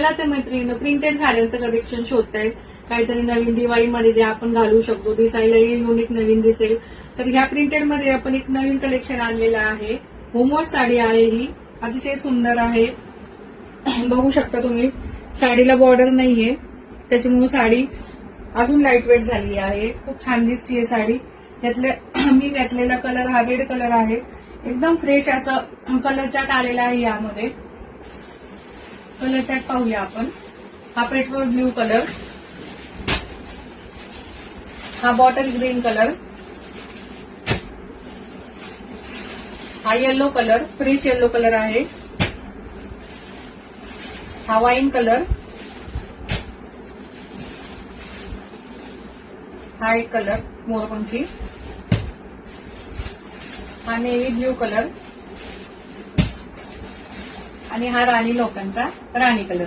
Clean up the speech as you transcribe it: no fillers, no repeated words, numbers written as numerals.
मला तर मैत्रिणीनं प्रिंटेड साड्यांचं कलेक्शन शोधताय, काहीतरी नवीन दिवाळीमध्ये जे आपण घालू शकतो, दिसायलाही युनिक नवीन दिसेल, तर ह्या प्रिंटेड मध्ये आपण एक नवीन कलेक्शन आणलेलं आहे. होमवॉश साडी आहे ही, अतिशय सुंदर आहे. बघू शकता तुम्ही, साडीला बॉर्डर नाहीये, त्याच्यामुळे साडी अजून लाईट वेट झाली आहे. खूप छान दिसतीये साडी. मी घातलेला कलर हा रेड कलर आहे. एकदम फ्रेश असं कलर चार्ट आलेला आहे. यामध्ये कलर चार्ट पाहूया आपण. हा पेट्रोल ब्ल्यू कलर, हा बॉटल ग्रीन कलर, हा yellow colour, fresh yellow colour आहे, हा वाईन कलर, हा एक कलर मोरपंखी, हा नेव्ही ब्ल्यू कलर आणि हा राणी लोकांचा राणी कलर.